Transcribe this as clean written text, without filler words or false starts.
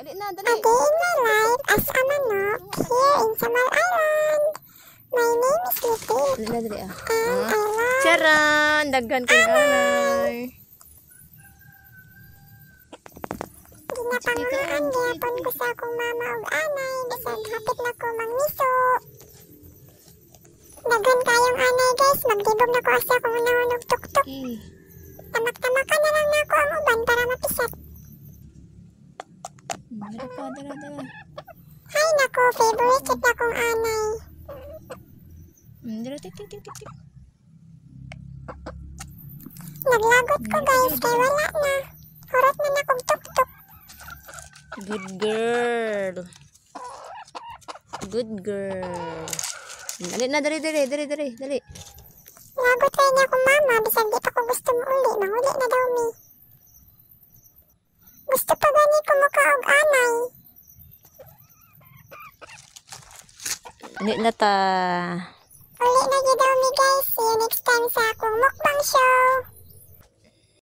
Dali na, dali. A day in my life as a manok here in Samar Island. My name is Little. Dali na, dali ah. And I love... Charan! Daghan kay anay. Ginapangaan gyapon ko sa akong mama ug anay. Bisan hapit na ko mangmiso. Daghan kayong anay guys. Magdibog na ko asa kung unahon og tuktok. Tamak-tamakan na lang na ako ang uban para mapisat. Dala pa, dala. Hay nako, favorite na kong anay. Dala, tik. Naglagot ko guys, kay wala na. Hurot na na kong tuktok. Good girl. Good girl. Dali na, dali. Lagot kayo niya akong mama, bisan di pa ko gusto mo uli. Mahuli na daw mi. Gusto pa gani ko mukha og anay. Dali na ta. Uli na yun daw mi guys. See you next time sa akong mukbang show.